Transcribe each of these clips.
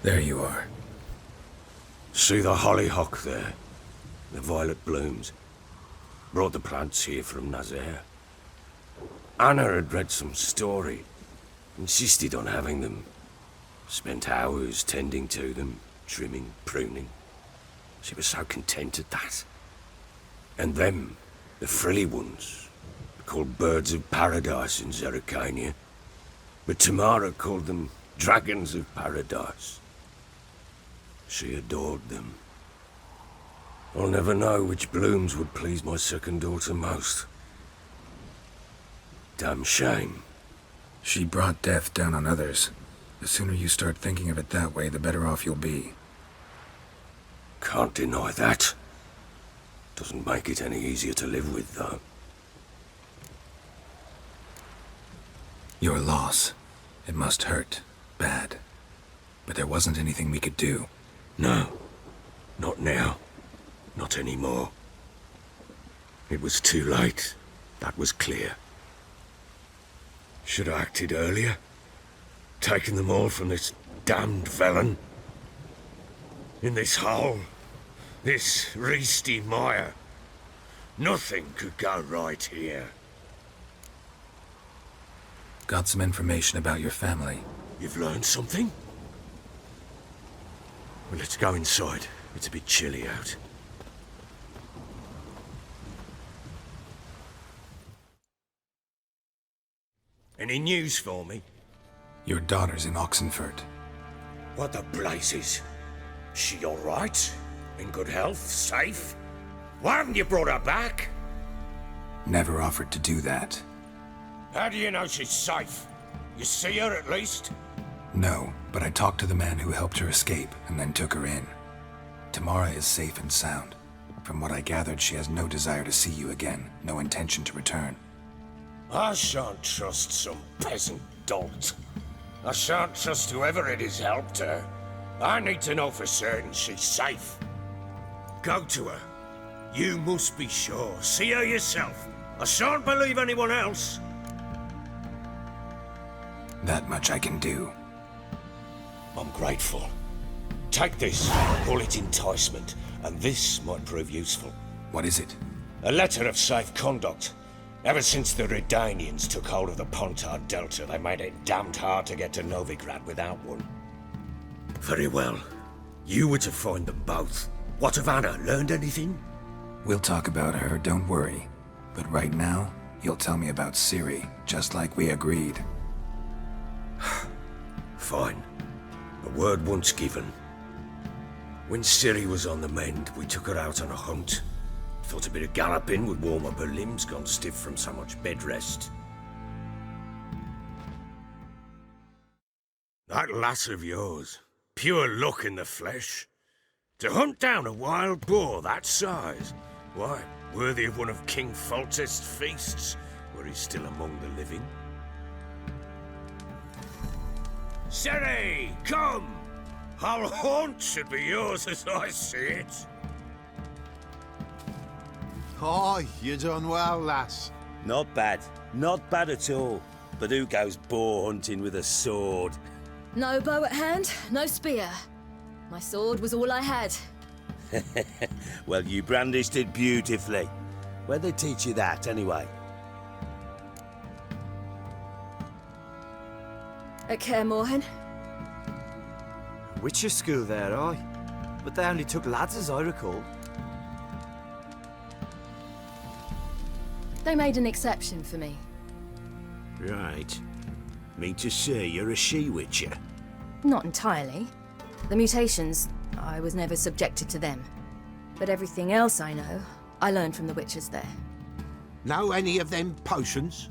There you are. See the hollyhock there? The violet blooms. Brought the plants here from Nazaire. Anna had read some story. Insisted on having them. Spent hours tending to them, trimming, pruning. She was so content at that. And them, the frilly ones, called birds of paradise in Zerrikania. But Tamara called them dragons of paradise. She adored them. I'll never know which blooms would please my second daughter most. Damn shame. She brought death down on others. The sooner you start thinking of it that way, the better off you'll be. Can't deny that. Doesn't make it any easier to live with, though. Your loss. It must hurt. Bad. But there wasn't anything we could do. No. Not now. Not anymore. It was too late. That was clear. Should have acted earlier. Taken them all from this damned villain. In this hole. This reesty mire. Nothing could go right here. Got some information about your family. You've learned something? Well, let's go inside. It's a bit chilly out. Any news for me? Your daughter's in Oxenfurt. What the blazes? She all right? In good health? Safe? Why haven't you brought her back? Never offered to do that. How do you know she's safe? You see her at least? No, but I talked to the man who helped her escape and then took her in. Tamara is safe and sound. From what I gathered, she has no desire to see you again, no intention to return. I shan't trust some peasant dolt. I shan't trust whoever it is helped her. I need to know for certain she's safe. Go to her. You must be sure. See her yourself. I shan't believe anyone else. That much I can do. I'm grateful. Take this, call it enticement, and this might prove useful. What is it? A letter of safe conduct. Ever since the Redanians took hold of the Pontard Delta, they made it damned hard to get to Novigrad without one. Very well. You were to find them both. What of Anna? Learned anything? We'll talk about her, don't worry. But right now, you'll tell me about Ciri, just like we agreed. Fine. A word once given. When Ciri was on the mend, we took her out on a hunt. Thought a bit of galloping would warm up her limbs gone stiff from so much bed rest. That lass of yours, pure luck in the flesh. To hunt down a wild boar that size, why, worthy of one of King Foltest's feasts, were he still among the living. Ciri, come! Our haunt should be yours as I see it. Oh, you done well, lass. Not bad. Not bad at all. But who goes boar hunting with a sword? No bow at hand, no spear. My sword was all I had. Well, you brandished it beautifully. Where'd they teach you that, anyway? At Kaer Morhen. Witcher school there, aye. But they only took lads, as I recall. They made an exception for me. Right. Mean to say you're a she-witcher? Not entirely. The mutations, I was never subjected to them. But everything else I know, I learned from the witches there. Know any of them potions?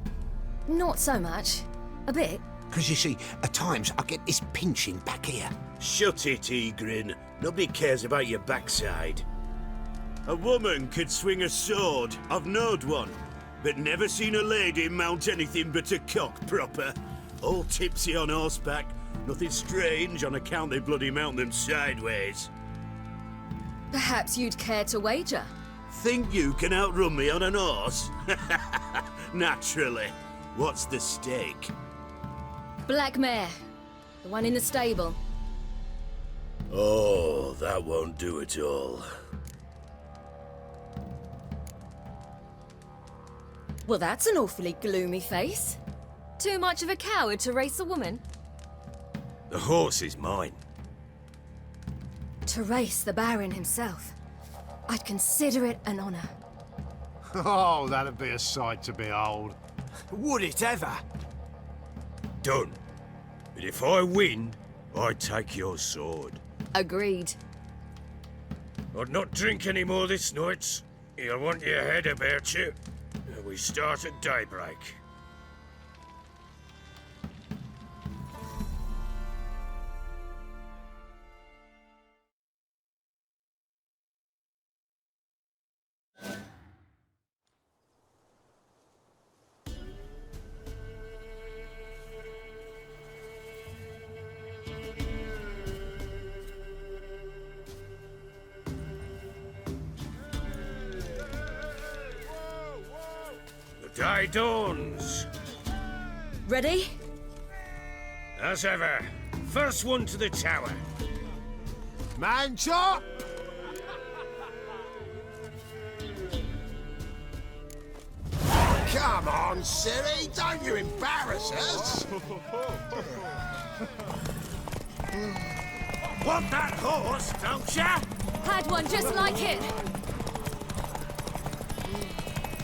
Not so much. A bit. Because you see, at times I get this pinching back here. Shut it, Egrin. Nobody cares about your backside. A woman could swing a sword. I've knowed one. But never seen a lady mount anything but a cock proper. All tipsy on horseback. Nothing strange on account they bloody mount them sideways. Perhaps you'd care to wager? Think you can outrun me on an horse? Naturally. What's the stake? Black mare. The one in the stable. Oh, that won't do it all. Well, that's an awfully gloomy face. Too much of a coward to race a woman? The horse is mine. To race the Baron himself. I'd consider it an honor. Oh, that'd be a sight to behold. Would it ever? Done. But if I win, I take your sword. Agreed. I'd not drink any more this night. You'll want your head about you. We start at daybreak. The day dawns. Ready? As ever, first one to the tower. Man chop! Come on, silly, don't you embarrass us. Want that horse, don't ya? Had one just like it.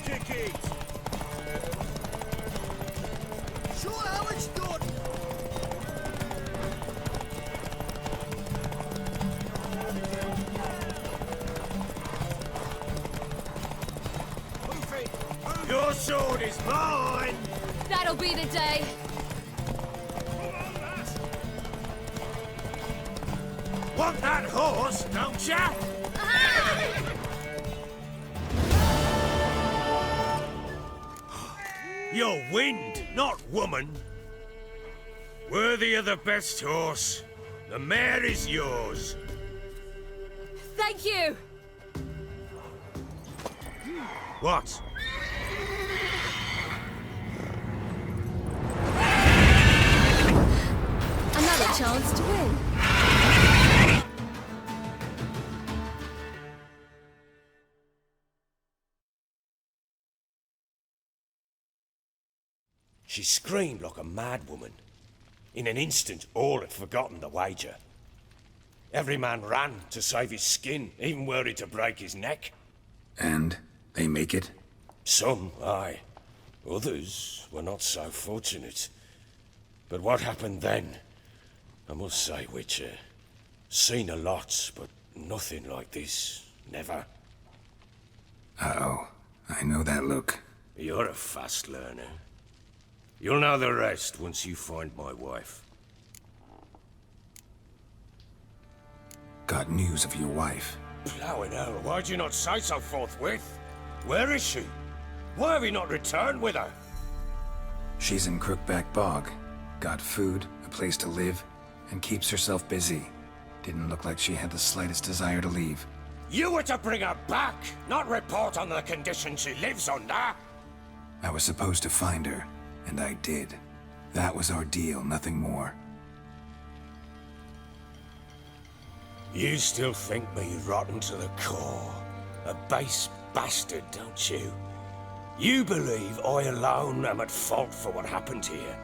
Kick it! Sure how it's done. Your sword is mine! That'll be the day. Want that horse, don't ya? You're wind, not woman. Worthy of the best horse. The mare is yours. Thank you. What? Another chance to win. She screamed like a mad woman. In an instant, all had forgotten the wager. Every man ran to save his skin, even worried to break his neck. And they make it? Some, aye. Others were not so fortunate. But what happened then? I must say, Witcher, seen a lot, but nothing like this. Never. Uh-oh. I know that look. You're a fast learner. You'll know the rest once you find my wife. Got news of your wife. Plowing hell, why'd you not say so forthwith? Where is she? Why have you not returned with her? She's in Crookback Bog. Got food, a place to live, and keeps herself busy. Didn't look like she had the slightest desire to leave. You were to bring her back, not report on the conditions she lives under. I was supposed to find her, and I did. That was our deal, nothing more. You still think me rotten to the core. A base bastard, don't you? You believe I alone am at fault for what happened here.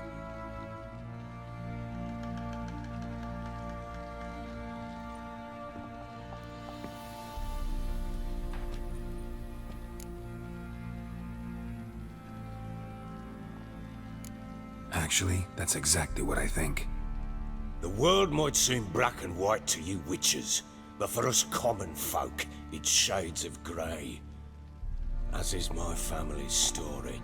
Actually, that's exactly what I think. The world might seem black and white to you witches, but for us common folk, it's shades of grey. As is my family's story.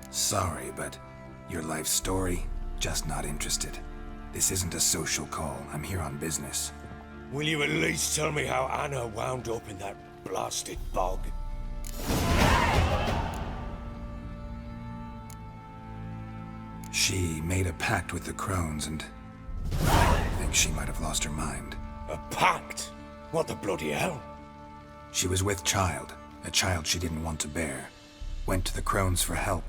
Sorry, but your life story, just not interested. This isn't a social call. I'm here on business. Will you at least tell me how Anna wound up in that blasted bog? She made a pact with the crones, and I think she might have lost her mind. A pact? What the bloody hell? She was with child, a child she didn't want to bear. Went to the crones for help.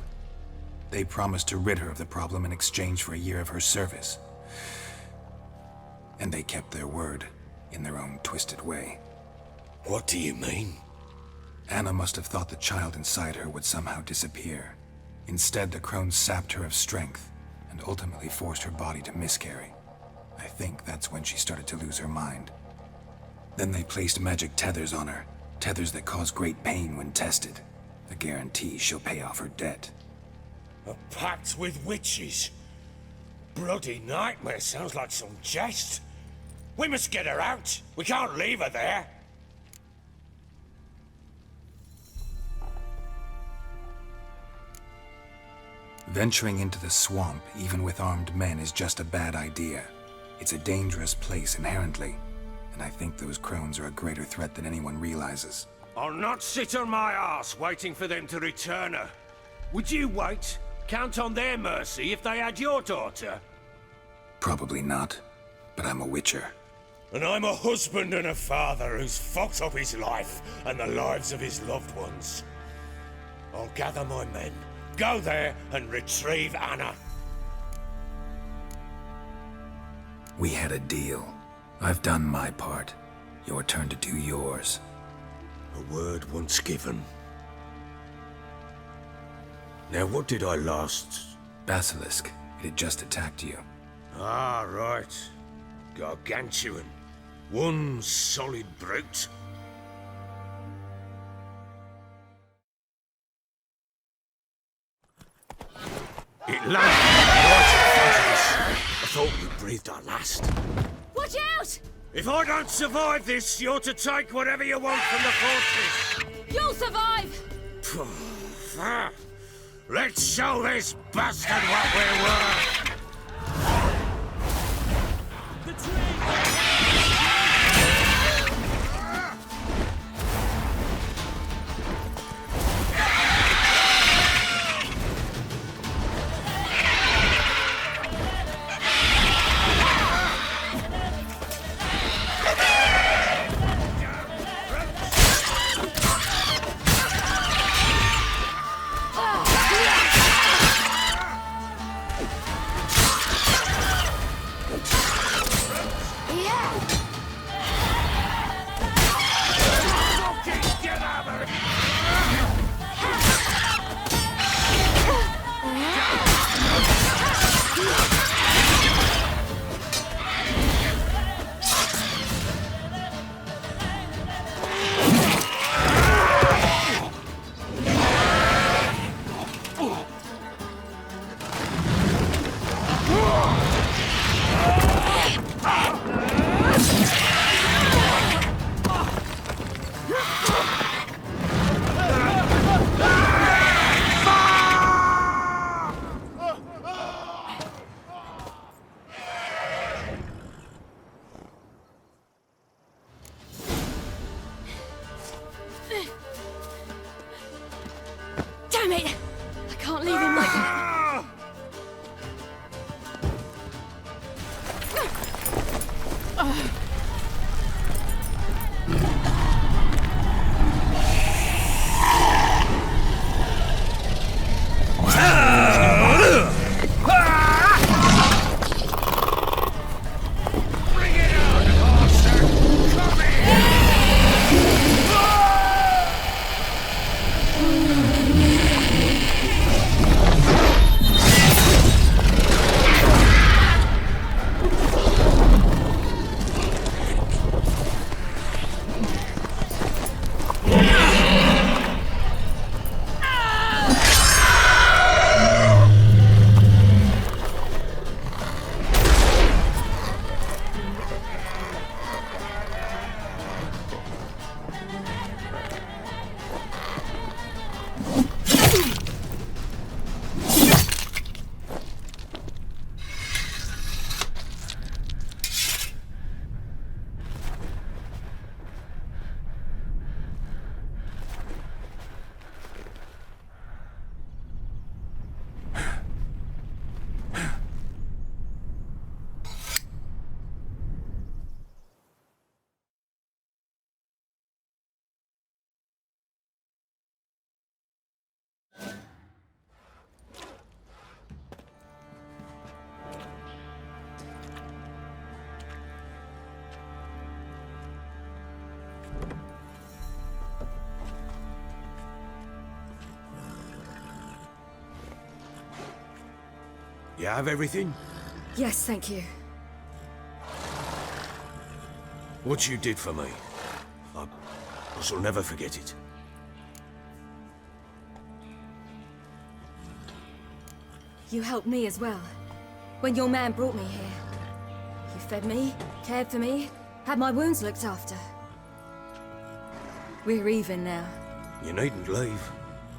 They promised to rid her of the problem in exchange for a year of her service. And they kept their word, in their own twisted way. What do you mean? Anna must have thought the child inside her would somehow disappear. Instead, the crones sapped her of strength, and ultimately forced her body to miscarry. I think that's when she started to lose her mind. Then they placed magic tethers on her, tethers that cause great pain when tested. A guarantee she'll pay off her debt. A pact with witches? Bloody nightmare, sounds like some jest. We must get her out. We can't leave her there. Venturing into the swamp, even with armed men, is just a bad idea. It's a dangerous place inherently, and I think those crones are a greater threat than anyone realizes. I'll not sit on my ass waiting for them to return her. Would you wait? Count on their mercy if they had your daughter? Probably not, but I'm a witcher. And I'm a husband and a father who's fucked up his life and the lives of his loved ones. I'll gather my men, go there and retrieve Anna. We had a deal. I've done my part. Your turn to do yours. A word once given. Now what did I last... Basilisk. It had just attacked you. Ah, right. Gargantuan. One solid brute. It landed right in front of us. I thought we breathed our last. Watch out! If I don't survive this, you're to take whatever you want from the fortress. You'll survive! Let's show this bastard what we're worth. Damn it! I can't leave him like that. You have everything? Yes, thank you. What you did for me, I shall never forget it. You helped me as well. When your man brought me here. You fed me, cared for me, had my wounds looked after. We're even now. You needn't leave.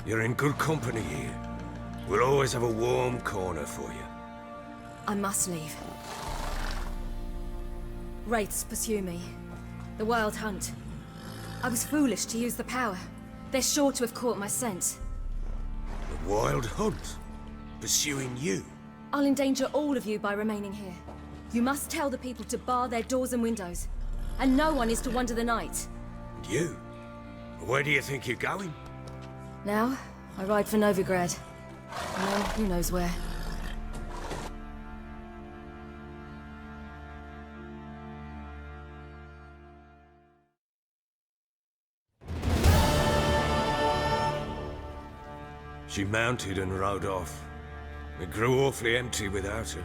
You're in good company here. We'll always have a warm corner for you. I must leave. Wraiths pursue me. The Wild Hunt. I was foolish to use the power. They're sure to have caught my scent. The Wild Hunt? Pursuing you? I'll endanger all of you by remaining here. You must tell the people to bar their doors and windows. And no one is to wander the night. And you? Where do you think you're going? Now, I ride for Novigrad. And then, who knows where. She mounted and rode off. It grew awfully empty without her.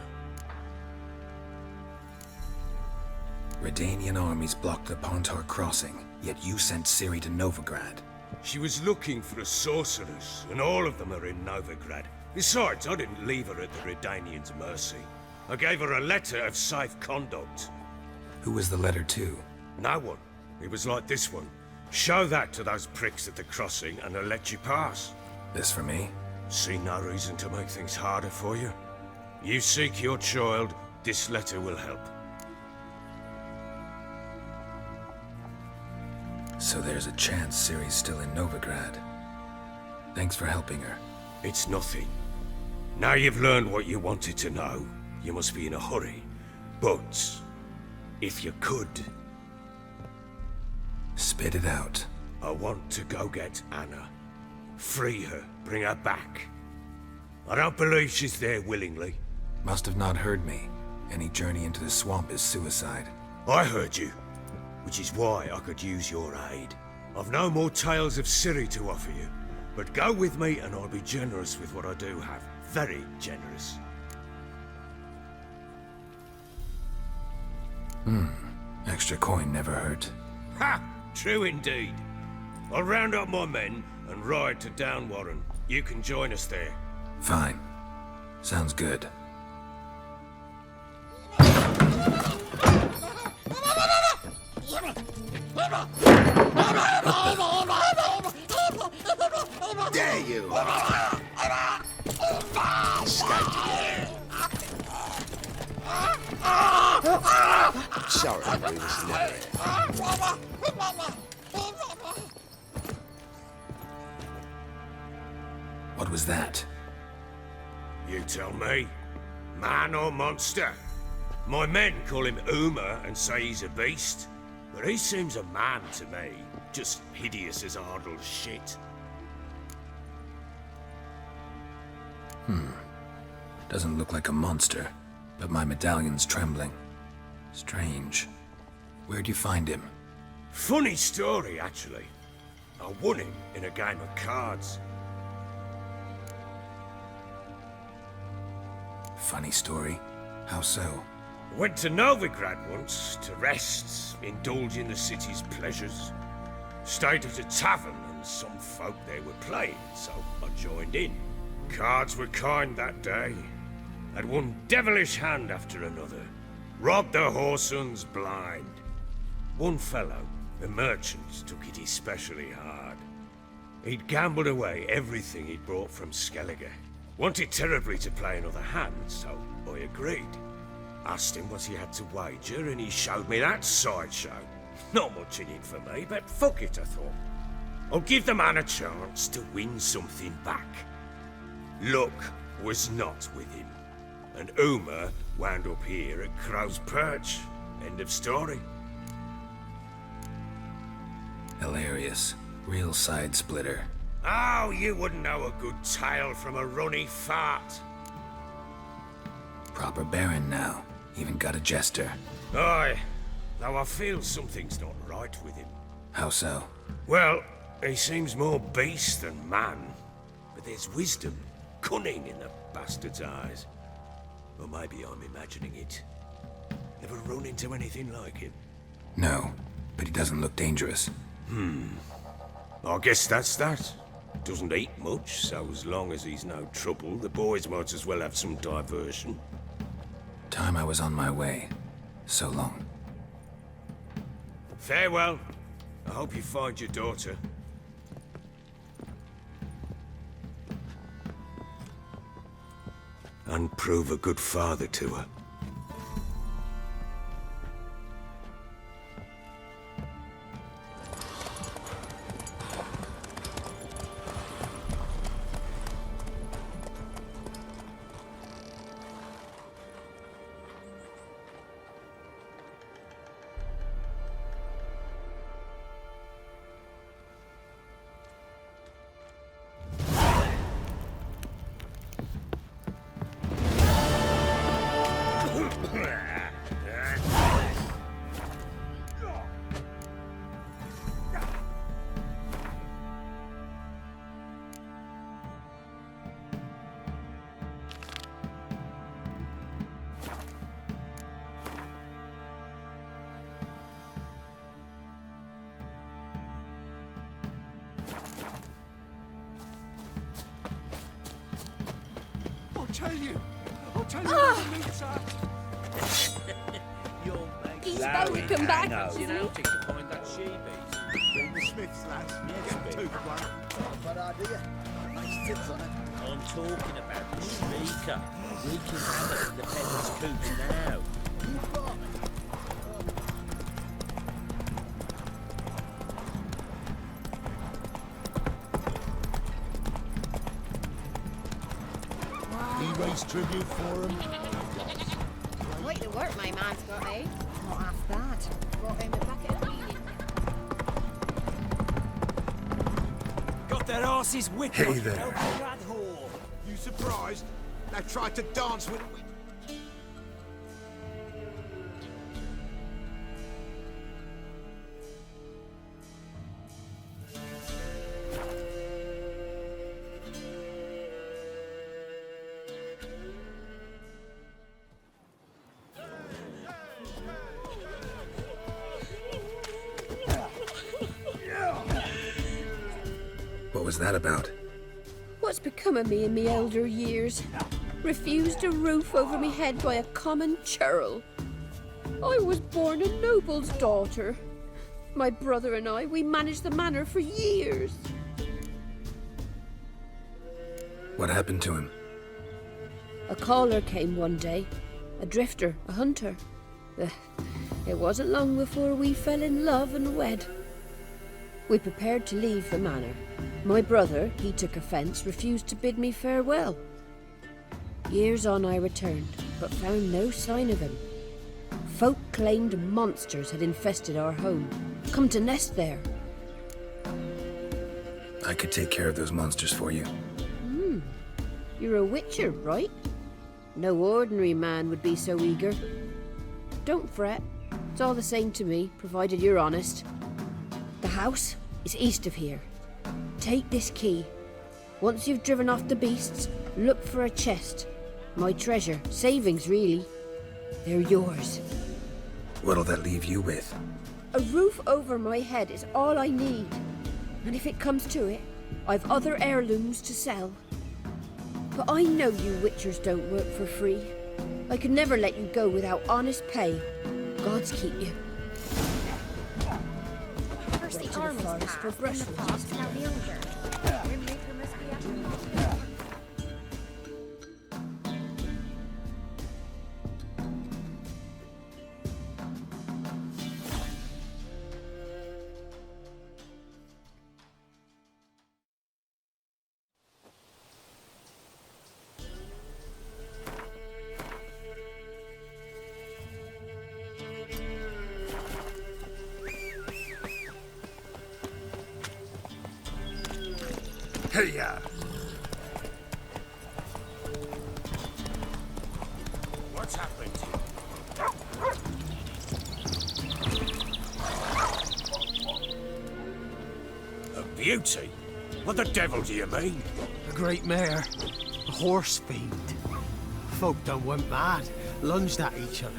Redanian armies blocked the Pontar crossing, yet you sent Ciri to Novigrad. She was looking for a sorceress, and all of them are in Novigrad. Besides, I didn't leave her at the Redanians' mercy. I gave her a letter of safe conduct. Who was the letter to? No one. It was like this one. Show that to those pricks at the crossing, and they'll let you pass. This for me? See no reason to make things harder for you. You seek your child, this letter will help. So there's a chance Ciri's still in Novigrad. Thanks for helping her. It's nothing. Now you've learned what you wanted to know, you must be in a hurry. But, if you could... Spit it out. I want to go get Anna. Free her, bring her back. I don't believe she's there willingly. Must have not heard me. Any journey into the swamp is suicide. I heard you, which is why I could use your aid. I've no more tales of Ciri to offer you, but go with me and I'll be generous with what I do have. Very generous. Extra coin never hurt. Ha! True indeed. I'll round up my men and ride to Downwarren. You can join us there. Fine. Sounds good. Dare you! Sorry, we was never here. What was that? You tell me. Man or monster? My men call him Uma and say he's a beast. But he seems a man to me. Just hideous as Ardle's shit. Doesn't look like a monster, but my medallion's trembling. Strange. Where'd you find him? Funny story, actually. I won him in a game of cards. Funny story. How so? Went to Novigrad once to rest, indulge in the city's pleasures. Stayed at a tavern and some folk there were playing, so I joined in. Cards were kind that day. Had one devilish hand after another. Robbed the whoreson blind. One fellow, a merchant, took it especially hard. He'd gambled away everything he'd brought from Skellige. Wanted terribly to play another hand, so I agreed. Asked him what he had to wager, and he showed me that sideshow. Not much in it for me, but fuck it, I thought. I'll give the man a chance to win something back. Luck was not with him, and Uma wound up here at Crow's Perch. End of story. Hilarious. Real side splitter. Oh, you wouldn't know a good tale from a runny fart. Proper baron now. Even got a jester. Aye, though I feel something's not right with him. How so? Well, he seems more beast than man, but there's wisdom, cunning in the bastard's eyes. Or maybe I'm imagining it. Ever run into anything like him? No, but he doesn't look dangerous. I guess that's that. Doesn't eat much, so as long as he's no trouble, the boys might as well have some diversion. Time I was on my way. So long. Farewell. I hope you find your daughter. And prove a good father to her. I'll tell you where the meat's at. He's bound to come back, You isn't know, he? to find that sheepies. Bring the Smiths, lads. Get the tooth one. Bad idea. Nice tips on it. I'm talking about the speaker. We can have it in the peasants' coops now. He raised tribute for him. Quite the work my man's got, eh? Not half bad. Brought him a bucket of meat. Got their asses whipped. Hey there. You surprised? They tried to dance with a witch. What was that about? What's become of me in me elder years? Refused a roof over me head by a common churl. I was born a noble's daughter. My brother and I, we managed the manor for years. What happened to him? A caller came one day. A drifter, a hunter. It wasn't long before we fell in love and wed. We prepared to leave the manor. My brother, he took offence, refused to bid me farewell. Years on I returned, but found no sign of him. Folk claimed monsters had infested our home, come to nest there. I could take care of those monsters for you. You're a witcher, right? No ordinary man would be so eager. Don't fret. It's all the same to me, provided you're honest. The house is east of here. Take this key. Once you've driven off the beasts, look for a chest. My treasure. Savings, really. They're yours. What'll that leave you with? A roof over my head is all I need. And if it comes to it, I've other heirlooms to sell. But I know you witchers don't work for free. I could never let you go without honest pay. Gods keep you. First Went the to the armies forest passed, for then the brushwood fox, yesterday. now the ogre. Grim Reaper must be after me. Hey-ya! What's happened? A beauty? What the devil do you mean? A great mare. A horse fiend. folk done went mad, lunged at each other,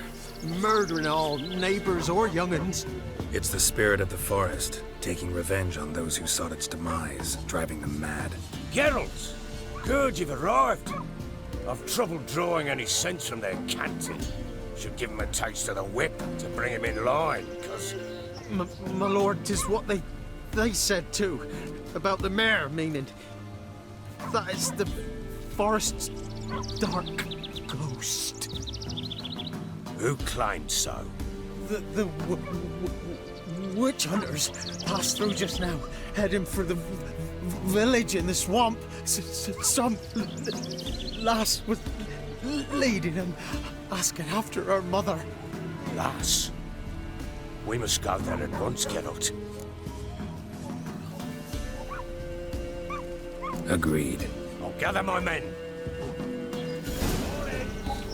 murdering all neighbours or young'uns. It's the spirit of the forest, taking revenge on those who sought its demise, driving them mad. Geralt! Good you've arrived. I've trouble drawing any sense from their canting. Should give him a taste of the whip to bring him in line, cause... My lord, 'tis what they said too, about the mare, meaning that is the forest's dark ghost. Who claimed so? The witch hunters passed through just now, heading for the village in the swamp. Some lass was leading them, asking after her mother. Lass? We must go there at once, Geralt. Agreed. I'll gather my men.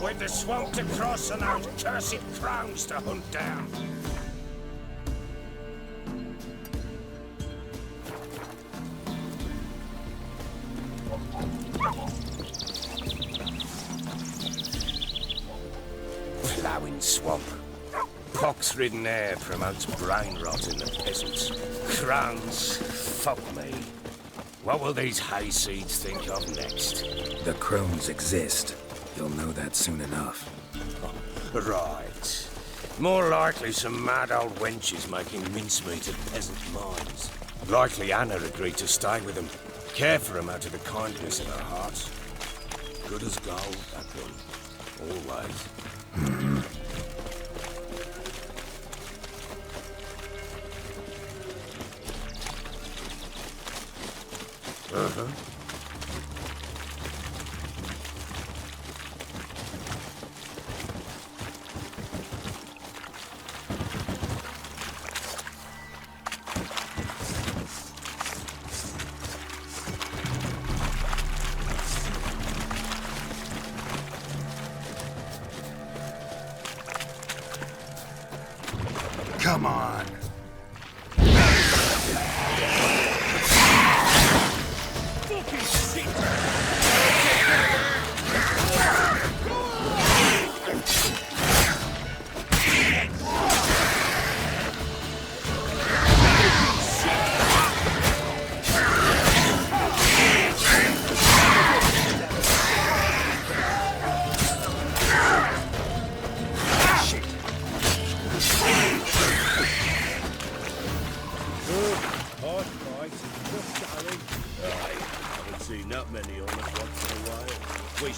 We've the swamp to cross and those cursed crows to hunt down. Ploughing swamp. Pox-ridden air promotes brain rot in the peasants. Crones, fuck me. What will these hayseeds think of next? The crones exist. You'll know that soon enough. Right. More likely some mad old wenches making mincemeat of peasant minds. Likely Anna agreed to stay with them. Care for them out of the kindness of her heart. Good as gold, that one. Always. Uh-huh. Come on.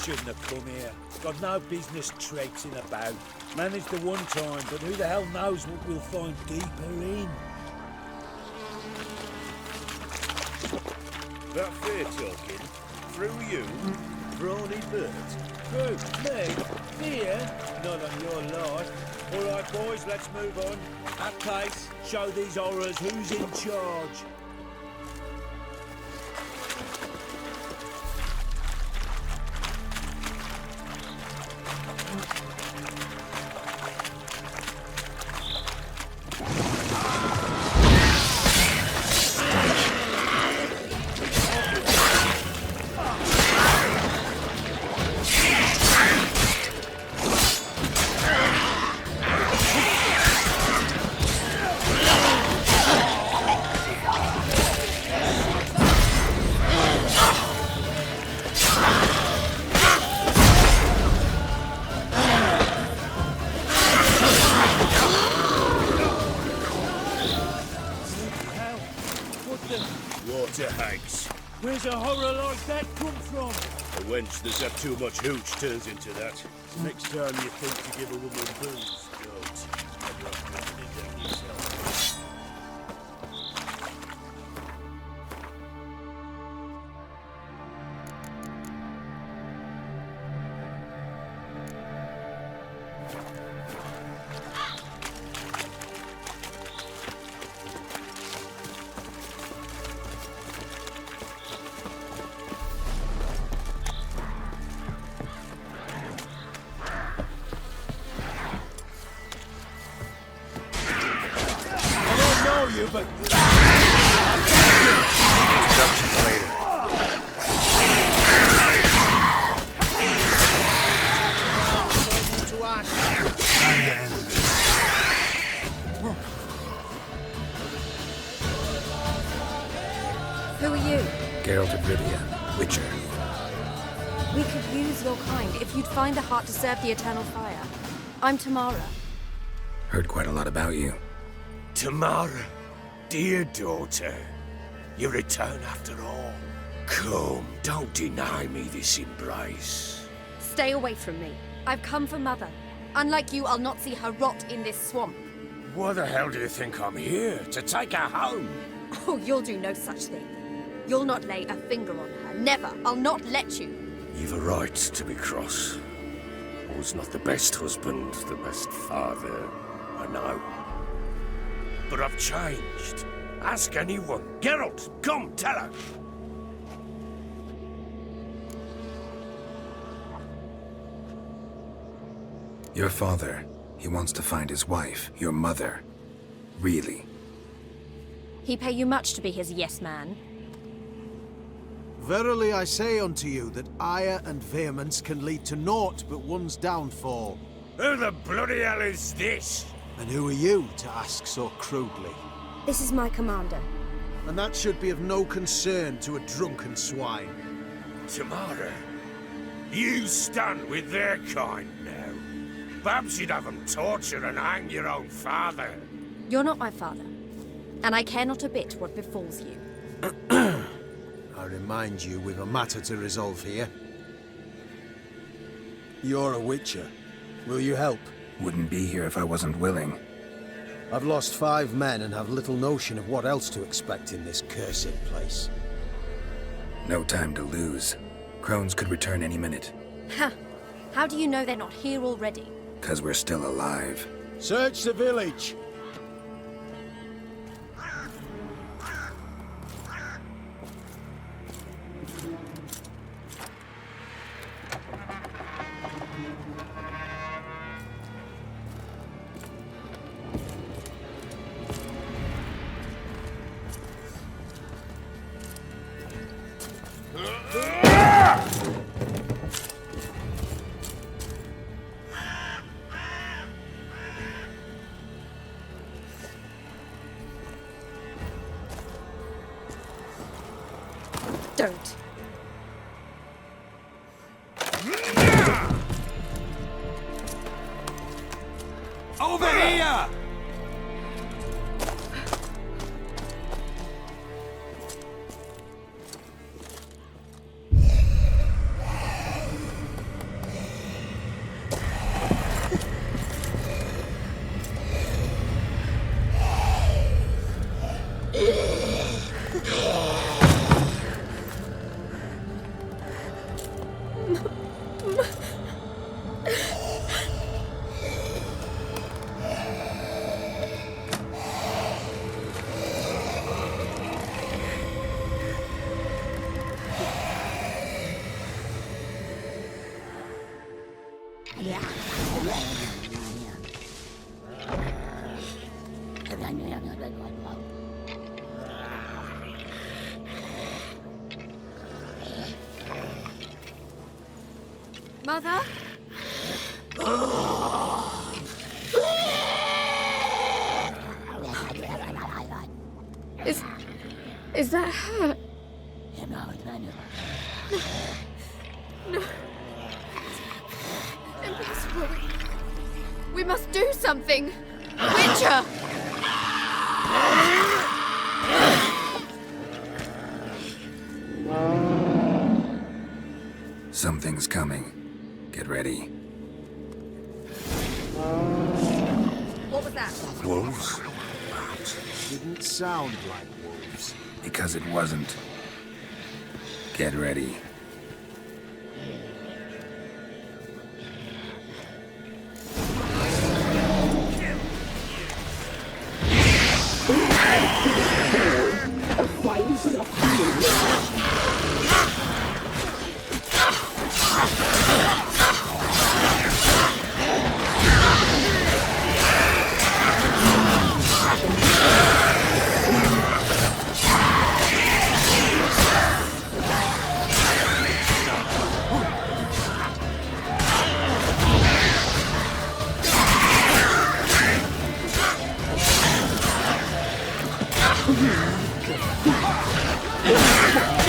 Shouldn't have come here. Got no business traipsing about. Managed the one time, but who the hell knows what we'll find deeper in. That fair talking? Through you? Brawny bird? Through me? Fear? Not on your life. All right, boys, let's move on. At pace, show these horrors who's in charge. Where's a horror like that come from? A wench that's had too much hooch turns into that. Next time you think to give a woman booze, don't. I'd rather have it down yourself. Who are you? Geralt of Rivia, Witcher. We could use your kind if you'd find the heart to serve the Eternal Fire. I'm Tamara. Heard quite a lot about you. Tamara, dear daughter, you return after all. Come, don't deny me this embrace. Stay away from me. I've come for Mother. Unlike you, I'll not see her rot in this swamp. Why the hell do you think I'm here? To take her home? Oh, you'll do no such thing. You'll not lay a finger on her. Never. I'll not let you. You've a right to be cross. I was not the best husband, the best father, I know. But I've changed. Ask anyone. Geralt, come, tell her. Your father, he wants to find his wife, your mother. Really? He pay you much to be his yes man? Verily I say unto you that ire and vehemence can lead to naught but one's downfall. Who the bloody hell is this? And who are you to ask so crudely? This is my commander. And that should be of no concern to a drunken swine. Tamara, you stand with their kind now. Perhaps you'd have them torture and hang your own father. You're not my father, and I care not a bit what befalls you. I remind you we've a matter to resolve here. You're a Witcher. Will you help? Wouldn't be here if I wasn't willing. I've lost 5 men and have little notion of what else to expect in this cursed place. No time to lose. Crones could return any minute. Ha! How do you know they're not here already? 'Cause we're still alive. Search the village! Don't. Over here! Mother? Is that her? No. Impossible. We must do something. Witcher! Something's coming. Get ready. What was that? Wolves? Didn't sound like wolves. Because it wasn't. Get ready.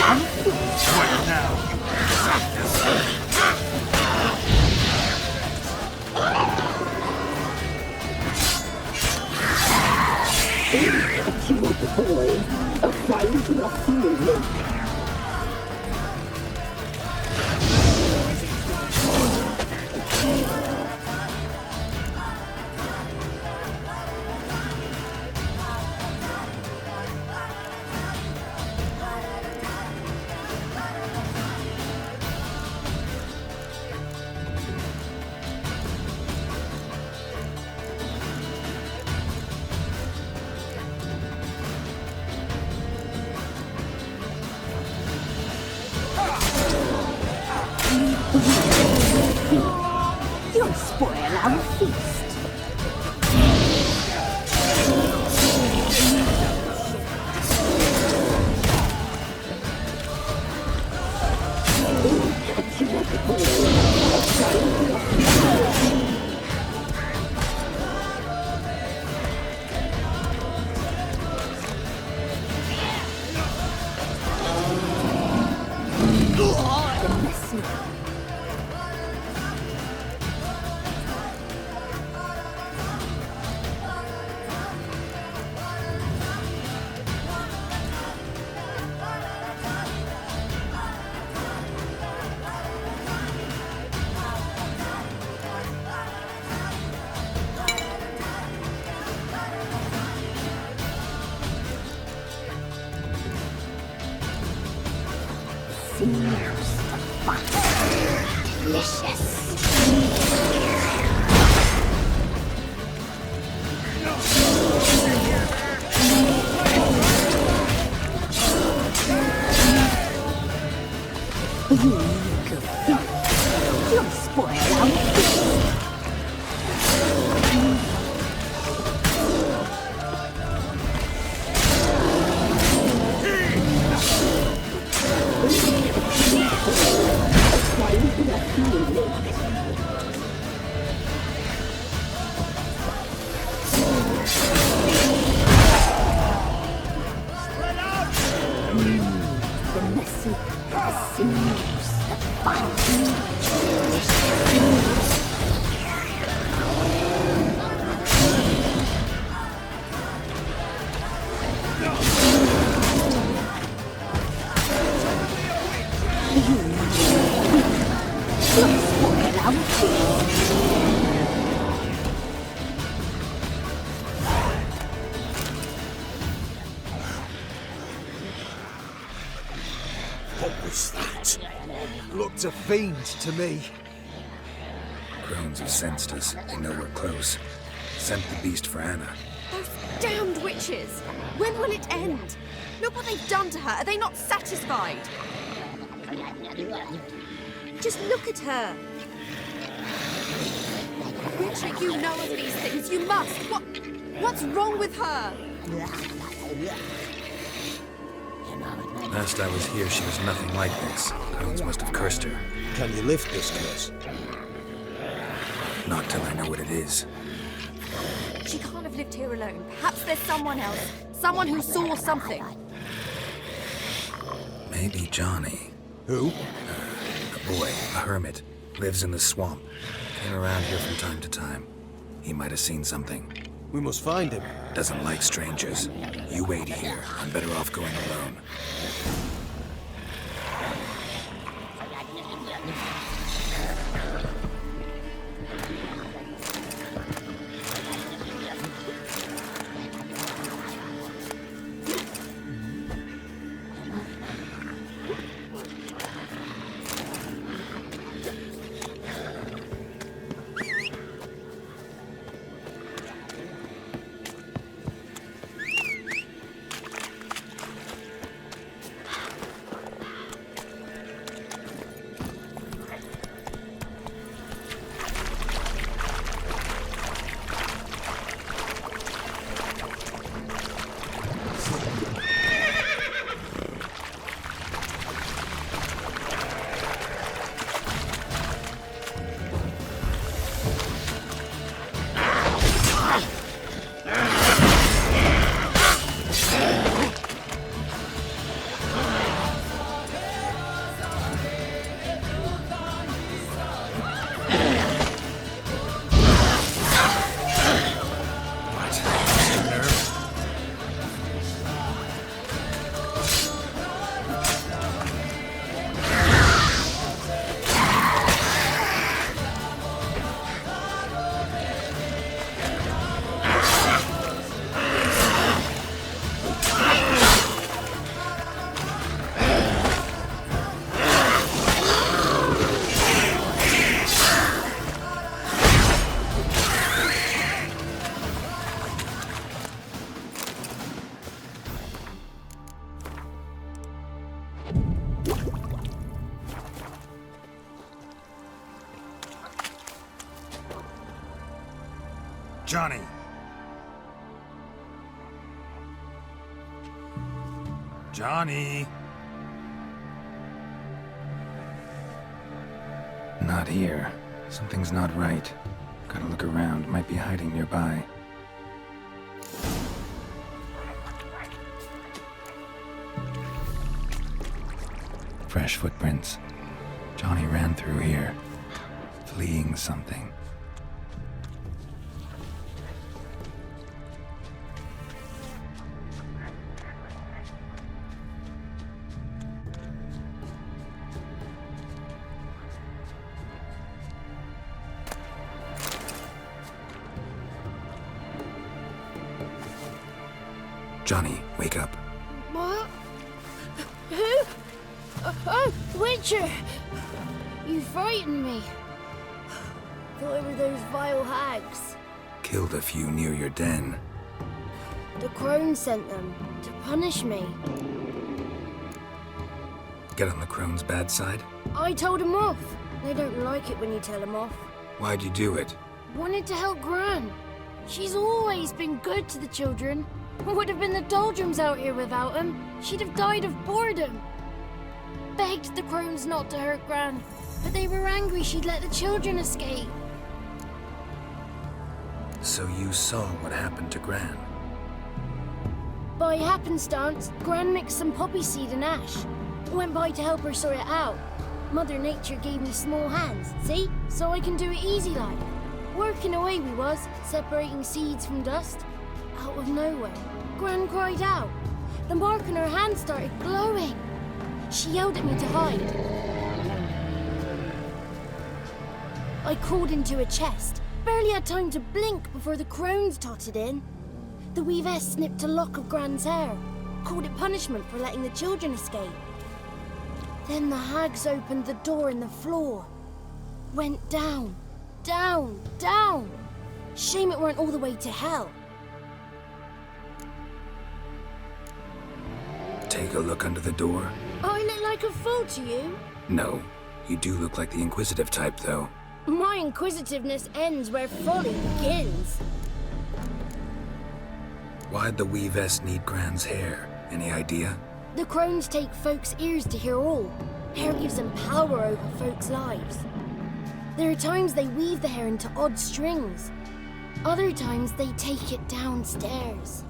What now? You'll spoil our feast. You'll spoil our feast. The messy sinews that bind me. You'll spoil our feast. What was that? Looked a fiend to me. Crones have sensed us. They know we're close. Sent the beast for Anna. Those damned witches! When will it end? Look what they've done to her. Are they not satisfied? Just look at her. Witcher, you know of these things. You must. What's wrong with her? Last I was here, she was nothing like this. Crones must have cursed her. Can you lift this curse? Not till I know what it is. She can't have lived here alone. Perhaps there's someone else. Someone who saw something. Maybe Johnny. Who? A boy, a hermit. Lives in the swamp. Came around here from time to time. He might have seen something. We must find him. Doesn't like strangers. You wait here. I'm better off going alone. Johnny! Johnny! Not here. Something's not right. Gotta look around. Might be hiding nearby. Fresh footprints. Johnny ran through here, fleeing something. Johnny, wake up. What? Who? Oh, Witcher! You frightened me. Thought it were those vile hags. Killed a few near your den. The crone sent them to punish me. Get on the crone's bad side? I told them off. They don't like it when you tell them off. Why'd you do it? Wanted to help Gran. She's always been good to the children. Would have been the doldrums out here without him. She'd have died of boredom. Begged the crones not to hurt Gran, but they were angry she'd let the children escape. So you saw what happened to Gran? By happenstance, Gran mixed some poppy seed and ash. Went by to help her sort it out. Mother Nature gave me small hands, see? So I can do it easy like. Working away we was, separating seeds from dust. Out of nowhere, Gran cried out. The mark on her hand started glowing. She yelled at me to hide. I crawled into a chest. Barely had time to blink before the crones totted in. The weavess snipped a lock of Gran's hair. Called it punishment for letting the children escape. Then the hags opened the door in the floor. Went down, down, down. Shame it weren't all the way to hell. Take a look under the door. I look like a fool to you? No, you do look like the inquisitive type, though. My inquisitiveness ends where folly begins. Why'd the weavess need Gran's hair? Any idea? The crones take folks' ears to hear all. Hair gives them power over folks' lives. There are times they weave the hair into odd strings. Other times they take it downstairs.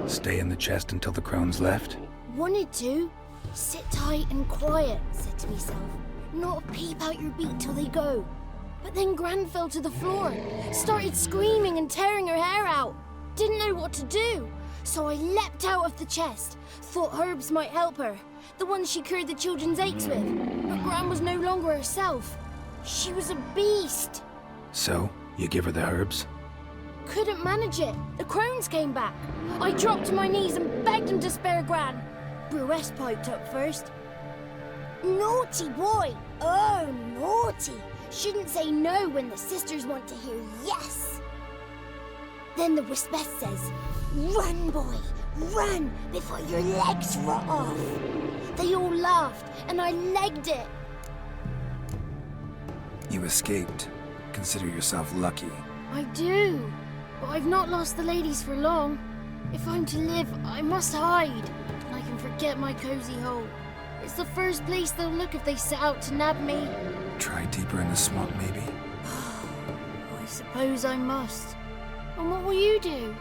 Stay in the chest until the crones left? Wanted to. Sit tight and quiet, said to myself. Not peep out your beak till they go. But then Gran fell to the floor. Started screaming and tearing her hair out. Didn't know what to do. So I leapt out of the chest. Thought herbs might help her. The ones she cured the children's aches with. But Gran was no longer herself. She was a beast. So, you give her the herbs? Couldn't manage it. The crones came back. I dropped to my knees and begged them to spare Gran. Brewess piped up first. Naughty boy! Oh, naughty! Shouldn't say no when the sisters want to hear yes! Then the Wispess says, run, boy, run before your legs rot off. They all laughed and I legged it. You escaped. Consider yourself lucky. I do, but I've not lost the ladies for long. If I'm to live, I must hide, and I can forget my cozy hole. It's the first place they'll look if they set out to nab me. Try deeper in the swamp, maybe? I suppose I must. And what will you do?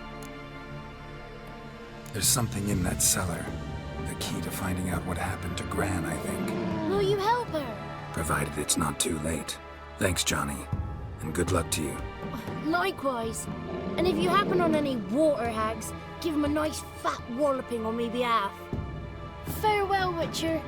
There's something in that cellar. The key to finding out what happened to Gran, I think. Will you help her? Provided it's not too late. Thanks, Johnny. And good luck to you. Likewise. And if you happen on any water hags, give them a nice fat walloping on me behalf. Farewell, Witcher.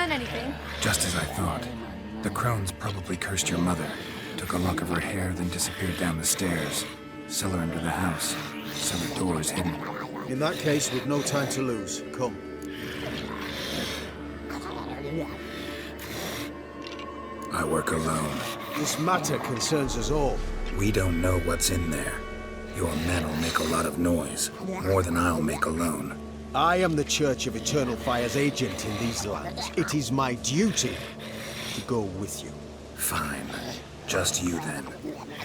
learn anything? Just as I thought. The crones probably cursed your mother, took a lock of her hair, then disappeared down the stairs. Cellar under the house. Cellar doors hidden. In that case, we've no time to lose. Come. I work alone. This matter concerns us all. We don't know what's in there. Your men will make a lot of noise. More than I'll make alone. I am the Church of Eternal Fire's agent in these lands. It is my duty to go with you. Fine. Just you then.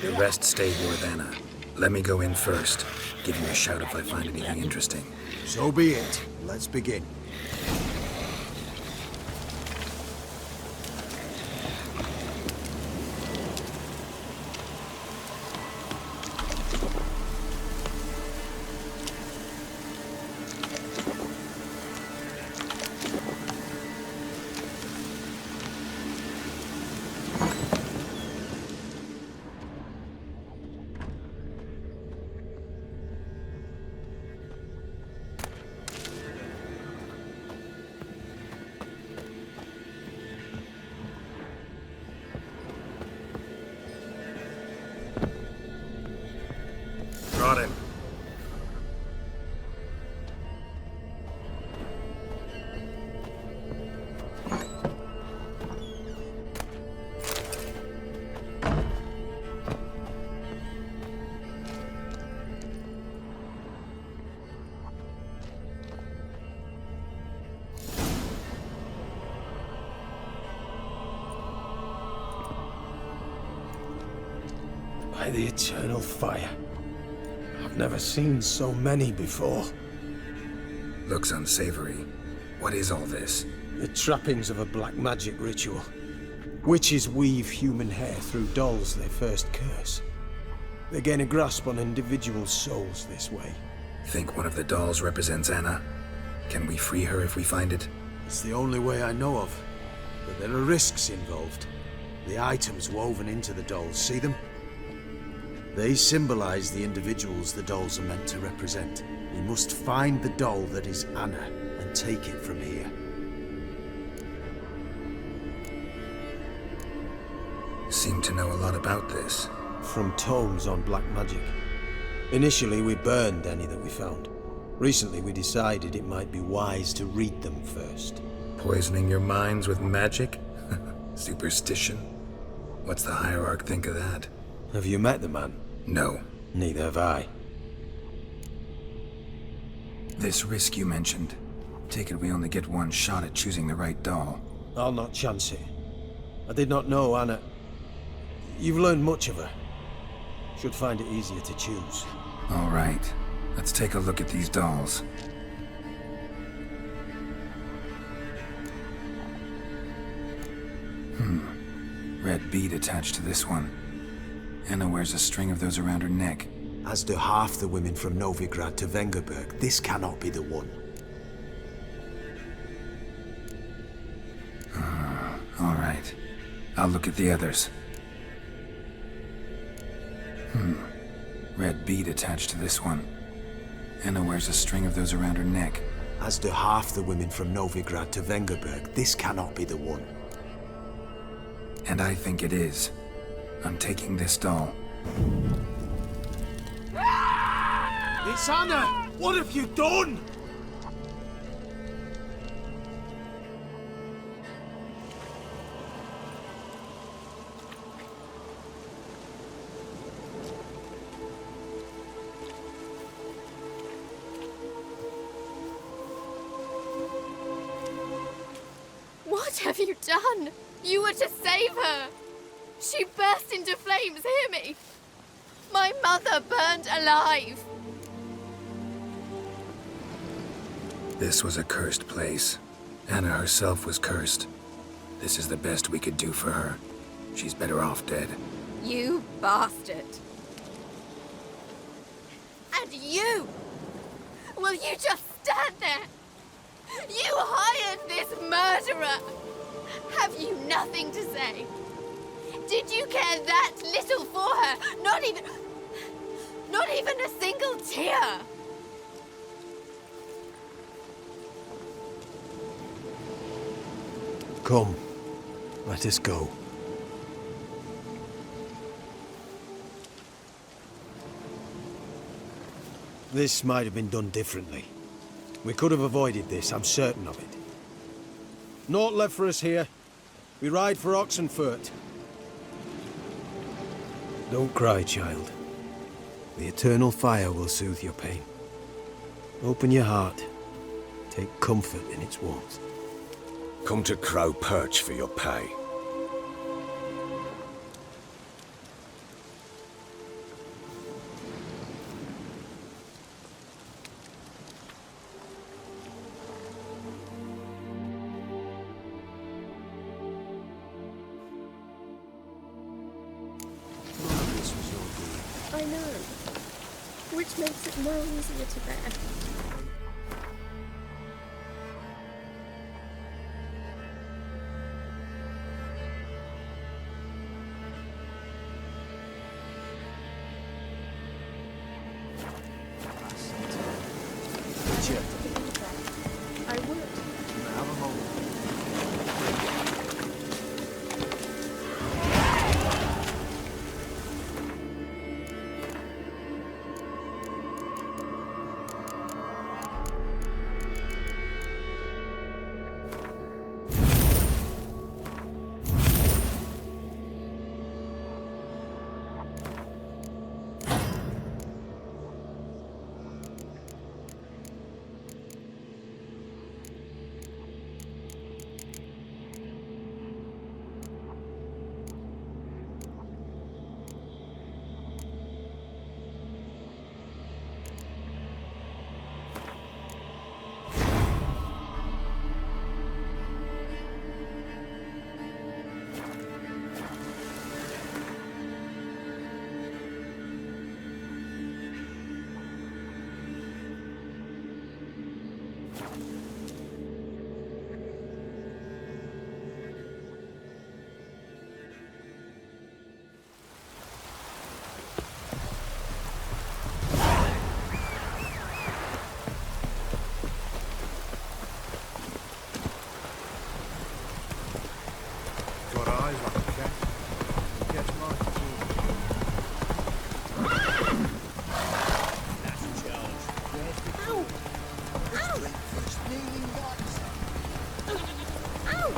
The rest stay here with Anna. Let me go in first. Give you a shout if I find anything interesting. So be it. Let's begin. Brought him. By the Eternal Fire. I've never seen so many before. Looks unsavory. What is all this? The trappings of a black magic ritual. Witches weave human hair through dolls they first curse. They gain a grasp on individual souls this way. Think one of the dolls represents Anna? Can we free her if we find it? It's the only way I know of. But there are risks involved. The items woven into the dolls, see them? They symbolize the individuals the dolls are meant to represent. We must find the doll that is Anna and take it from here. Seem to know a lot about this. From tomes on black magic. Initially, we burned any that we found. Recently, we decided it might be wise to read them first. Poisoning your minds with magic? Superstition? What's the hierarch think of that? Have you met the man? No. Neither have I. This risk you mentioned. Take it we only get one shot at choosing the right doll. I'll not chance it. I did not know Anna. You've learned much of her. Should find it easier to choose. All right. Let's take a look at these dolls. Red bead attached to this one. Anna wears a string of those around her neck. As do half the women from Novigrad to Vengerberg. This cannot be the one. All right. I'll look at the others. Red bead attached to this one. Anna wears a string of those around her neck. As do half the women from Novigrad to Vengerberg. This cannot be the one. And I think it is. I'm taking this doll. It's Anna! What have you done? What have you done? You were to save her. She burst into flames, hear me? My mother burned alive. This was a cursed place. Anna herself was cursed. This is the best we could do for her. She's better off dead. You bastard. And you! Will you just stand there? You hired this murderer! Have you nothing to say? Did you care that little for her? Not even a single tear? Come, let us go. This might have been done differently. We could have avoided this, I'm certain of it. Naught left for us here. We ride for Oxenfurt. Don't cry, child. The eternal fire will soothe your pain. Open your heart. Take comfort in its warmth. Come to Crow Perch for your pay. I know, which makes it more easier to bear. I would. Have a moment. Got eyes like a cat. Catch mine too. That's a charge. Ow! Ow! Ow!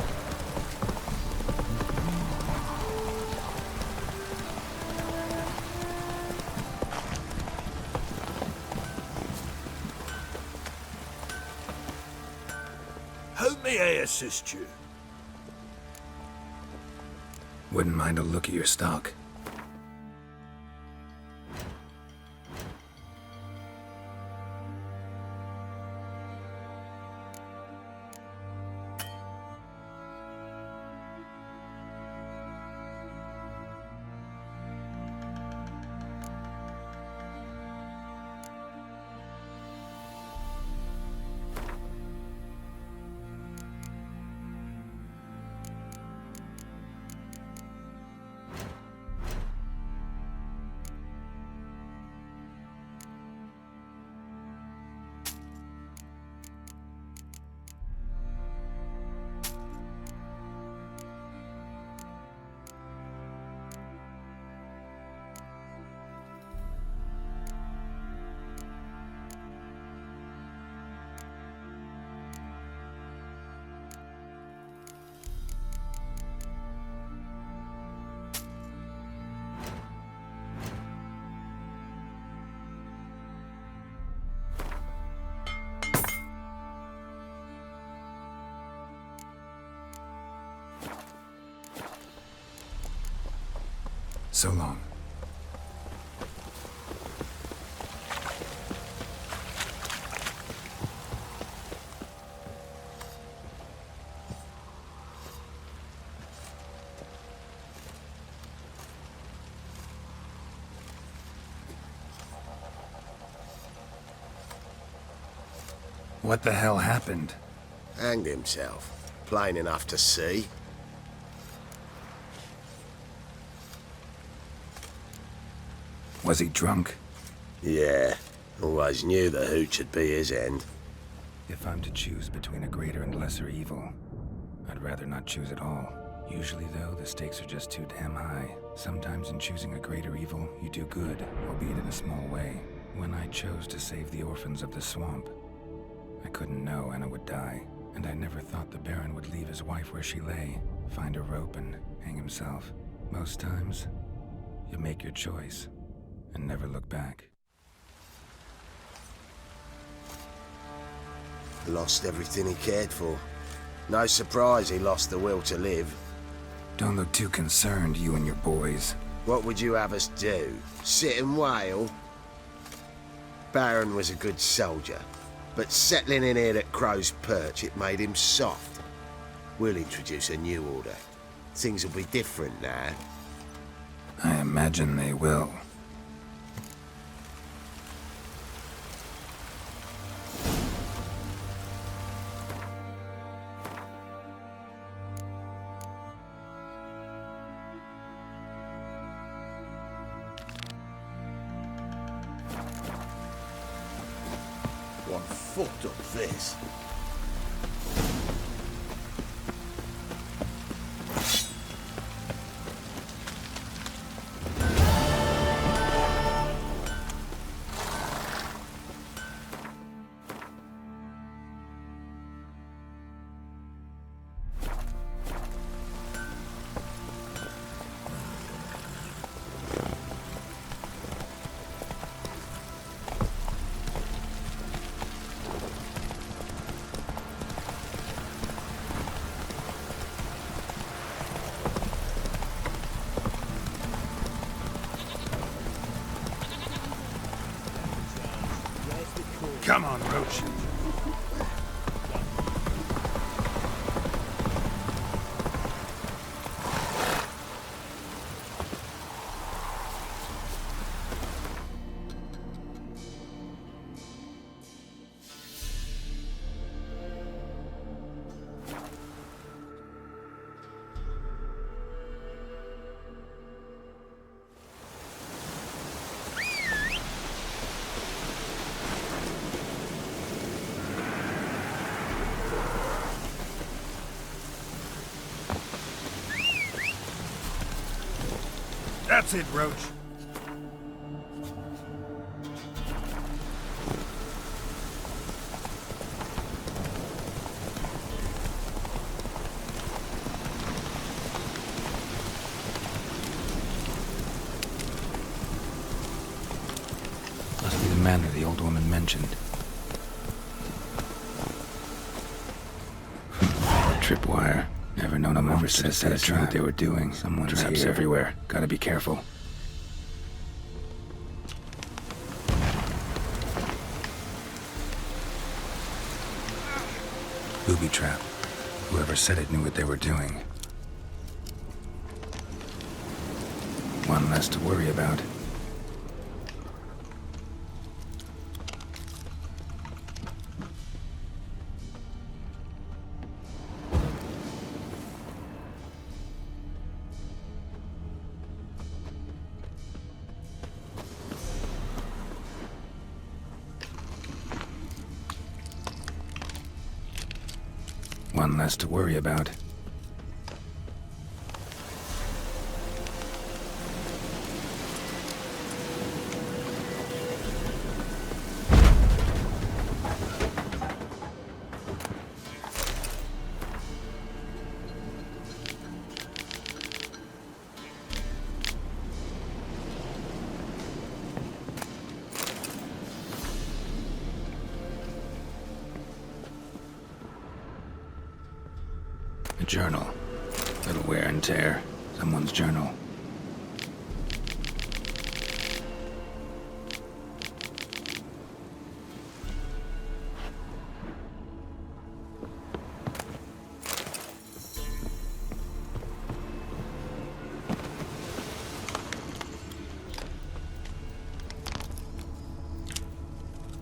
How may I assist you? Wouldn't mind a look at your stock. So long. What the hell happened? Hanged himself. Plain enough to see. Was he drunk? Yeah. Always knew the hooch would be his end. If I'm to choose between a greater and lesser evil, I'd rather not choose at all. Usually, though, the stakes are just too damn high. Sometimes in choosing a greater evil, you do good, albeit in a small way. When I chose to save the orphans of the swamp, I couldn't know Anna would die, and I never thought the Baron would leave his wife where she lay, find a rope and hang himself. Most times, you make your choice and never look back. Lost everything he cared for. No surprise he lost the will to live. Don't look too concerned, you and your boys. What would you have us do? Sit and wail? Baron was a good soldier, but settling in here at Crow's Perch, it made him soft. We'll introduce a new order. Things will be different now. I imagine they will. What fucked up this? Come on, Roach. That's it, Roach. Must be the manor the old woman mentioned. Tripwire. Never known a monster to set a trap. What they were doing. Someone's traps everywhere. Gotta be careful. Booby trap. Whoever set it knew what they were doing. One less to worry about. One less to worry about. A journal. Little wear and tear. Someone's journal.